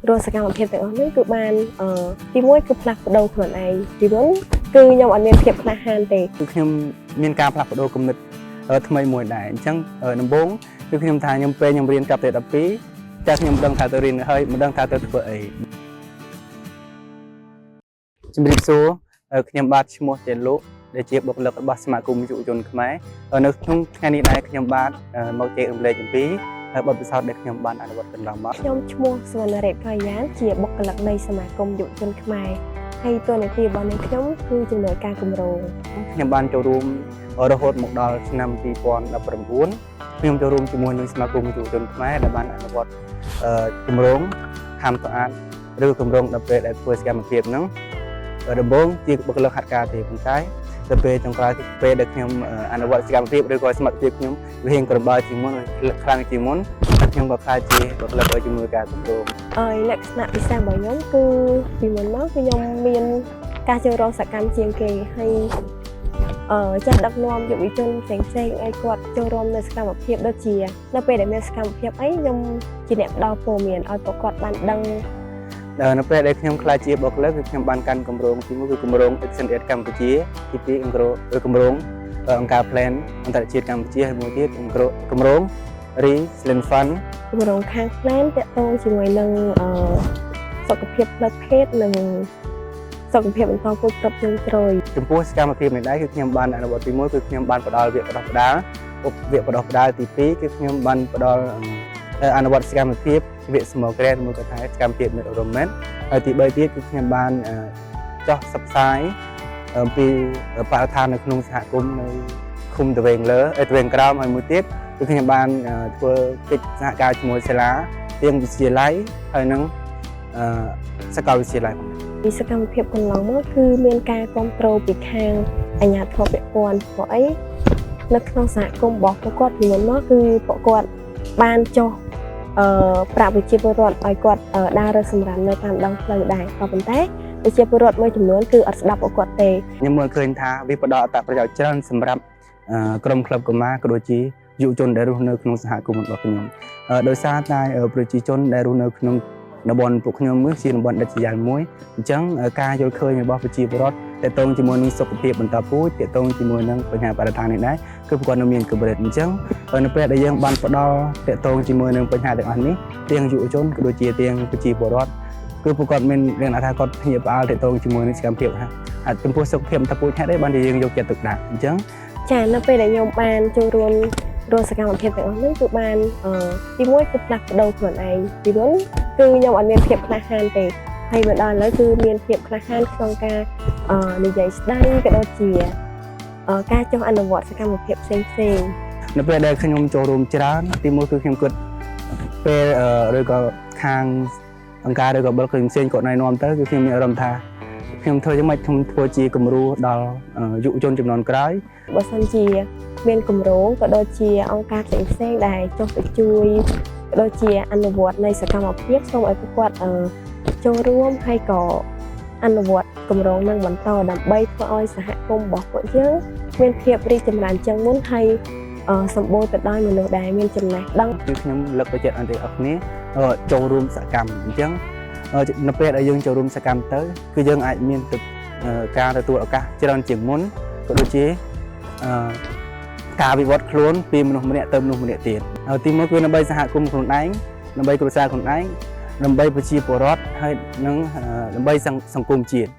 រសកម្មភាពទាំងអស់នេះគឺបានទីមួយគឺផ្លាស់ប្ដូរខ្លួនឯងទីមុនគឺខ្ញុំអត់មានភាពក្លាហានទេគឺខ្ញុំមានការផ្លាស់ប្ដូរគំនិតថ្មីមួយដែរអញ្ចឹងដំបូងគឺខ្ញុំថាខ្ញុំពេលខ្ញុំរៀនចាប់តែ12តែខ្ញុំដឹងថាទៅរៀនហើយមិនដឹងថាទៅធ្វើអីជំរាបសួរខ្ញុំបាទឈ្មោះចេនលោកដែលជាបុគ្គលិករបស់សមាគមយុវជនខ្មែរនៅក្នុងថ្ងៃនេះដែរខ្ញុំបាទមកចែករំលែកអំពីបទពិសោធន៍ដែលខ្ញុំបានអនុវត្តកន្លងមកខ្ញុំឈ្មោះសវណ្ណរ៉េតកយ៉ានជាបុគ្គលិកនៃសមាគមយុវជនខ្មែរហើយតួនាទីរបស់នាងខ្ញុំគឺជំនួយការគម្រោងខ្ញុំបានចូលរួមរហូតមកដល់ឆ្នាំ2019ខ្ញុំចូលរួមជាមួយនឹងសមាគមយុវជនខ្មែរដែលបានអនុវត្តគម្រោងហាមស្អាតឬគម្រោងដល់ពេលដែលធ្វើសកម្មភាពហ្នឹងដំបូងជាបុគ្គលិកហាត់ការទេប៉ុន្តែទៅពេលចុងក្រោយពេលដែលខ្ញុំអនុវត្តសកម្មភាពឬក៏សមត្ថភាពខ្ញុំវារៀងក្របើជាងមុនខ្លាំងជាងមុនខ្ញុំក៏ខ្លាចជាបុគ្គលិកជំនួយការគម្រោងលក្ខណៈពិសេសរបស់ខ្ញុំគឺពីមុនមកគឺខ្ញុំមានការចូលរួមសកម្មជាងគេហើយចាស់ដឹកនាំយុវជនផ្សេងៗឲ្យគាត់ចូលរួមនៅសកម្មភាពដូចជានៅពេលដែលមានសកម្មភាពអីខ្ញុំជាអ្នកផ្ដល់ព័ត៌មានឲ្យពួកគាត់បានដឹងនៅពេលដែលខ្ញុំខ្លាចជាបុគ្គលិកគឺខ្ញុំបានកាន់គម្រោងទី1គឺគម្រោង Action Aid កម្ពុជាទី2គម្រោងអង្គការ Plan អន្តរជាតិកម្ពុជាហើយមួយទៀតគម្រោង Resilience Fund គម្រោងខាង Plan ទាក់ទងជាមួយនឹងសុខភាពផ្លូវភេទនិងសុខភាពបន្តពូជគ្រប់ជ្រុងជ្រោយចំពោះសកម្មភាពនេះដែរគឺខ្ញុំបានអនុវត្តទី1គឺខ្ញុំបានផ្ដល់វគ្គបណ្ដុះបណ្ដាលវគ្គបណ្ដុះបណ្ដាលទី2គឺខ្ញុំបានផ្ដល់អនុវត្តសកម្មភាពវគ្គ Small Grant មួយក៏ថាសកម្មភាព Environment ហើយទី3ទៀតគឺខ្ញុំបានចោះផ្សាយអំពីបរិស្ថាននៅក្នុងសហគមន៍នៅឃុំទ្វេងលើទ្វេងក្រោមហើយមួយទៀតគឺខ្ញុំបានធ្វើកិច្ចសហការជាមួយសាលាទាំងវិទ្យាល័យហើយនិងសាកលវិទ្យាល័យពីសកម្មភាពកន្លងមកគឺមានការគ្រប់គ្រងពីខាងអាជ្ញាធរពាក់ព័ន្ធព្រោះអីនៅក្នុងសហគមន៍របស់ពួកគាត់ពីមុនមកគឺពួកគាត់បានចុះប្រាក់ប្រជាពលរដ្ឋឲ្យគាត់ដើររើសសម្រាមនៅតាមដងផ្លូវដែរក៏ប៉ុន្តែប្រជាពលរដ្ឋមួយចំនួនគឺអត់ស្ដាប់ពួកគាត់ទេខ្ញុំមើលឃើញថាវាផ្ដល់អត្ថប្រយោជន៍ច្រើនសម្រាប់ក្រុមក្លឹបកុមារក៏ដូចជាយុវជនដែលរស់នៅក្នុងសហគមន៍របស់ខ្ញុំដោយសារតែប្រជាជនដែលរស់នៅក្នុងតំបន់ពួកខ្ញុំគឺជាតំបន់ដាច់ស្រយាលមួយអញ្ចឹងការយល់ឃើញរបស់ប្រជាពលរដ្ឋទាក់ទងជាមួយនឹងសុខភាពបន្តពូជទាក់ទងជាមួយនឹងបញ្ហាបរិស្ថាននេះដែរគឺពួកគាត់នៅមានកម្រិតអញ្ចឹងនៅពេលដែលយើងបានផ្ដល់ទាក់ទងជាមួយនឹងបញ្ហាទាំងអស់នេះទាំងយុវជនក៏ដូចជាទាំងប្រជាពលរដ្ឋគឺពួកគាត់មានរឿងថាគាត់ភ្ញាក់ផ្អើលទាក់ទងជាមួយនឹងសកម្មភាពហើយចំពោះសុខភាពបន្តពូជហេតុអីបានជាយើងយកចិត្តទុកដាក់អញ្ចឹងចានៅពេលដែលខ្ញុំបានចូលរួមសកម្មភាពទាំងអស់នេះគឺបានទីមួយគឺផ្លាស់ប្ដូរខ្លួនឯងពីមុនគឺខ្ញុំអត់មានភាពក្លាហានទេហើយមកដល់ឥឡូវគឺមានភាពក្លាហានក្នុងការនិយាយស្ដីក៏ដូចជាការចុះអនុវត្តសកម្មភាពផ្សេងនៅពេលដែលខ្ញុំចូលរួមច្រើនទីមួយគឺខ្ញុំគិតពេលឬក៏ខាងអង្គការឬក៏បុគ្គលិកផ្សេងគាត់ណែនាំទៅគឺខ្ញុំមានអារម្មណ៍ថាខ្ញុំធ្វើយ៉ាងម៉េចខ្ញុំធ្វើជាគំរូដល់យុវជនចំនួនក្រោយបើសិនជាមានគម្រោងក៏ដូចជាអង្គការផ្សេងៗដែលចុះទៅជួយក៏ដូចជាអនុវត្តនៃសកម្មភាពសូមឲ្យពួកគាត់ចូលរួមហើយក៏អនុវត្តគម្រោងនឹងបន្តដើម្បីធ្វើឲ្យសហគមន៍របស់ពួកយើងមានភាពរីកចម្រើនជាងមុនហើយសម្បូរទៅដោយមនុស្សដែលមានចំណេះដឹងគឺខ្ញុំលើកទឹកចិត្តអន្តរជាតិគ្នាចូលរួមសកម្មអញ្ចឹងនៅពេលដែលយើងចូលរួមសកម្មទៅគឺយើងអាចមានការទទួលឱកាសច្រើនជាងមុនក៏ដូចជាការវិវត្តខ្លួនពីមនុស្សម្នាក់ទៅមនុស្សម្នាក់ទៀតទីមួយគឺដើម្បីសហគមន៍ខ្លួនឯងដើម្បីគ្រួសារខ្លួនឯងដើម្បីប្រជាពលរដ្ឋហើយនិងដើម្បីសង្គមជាតិ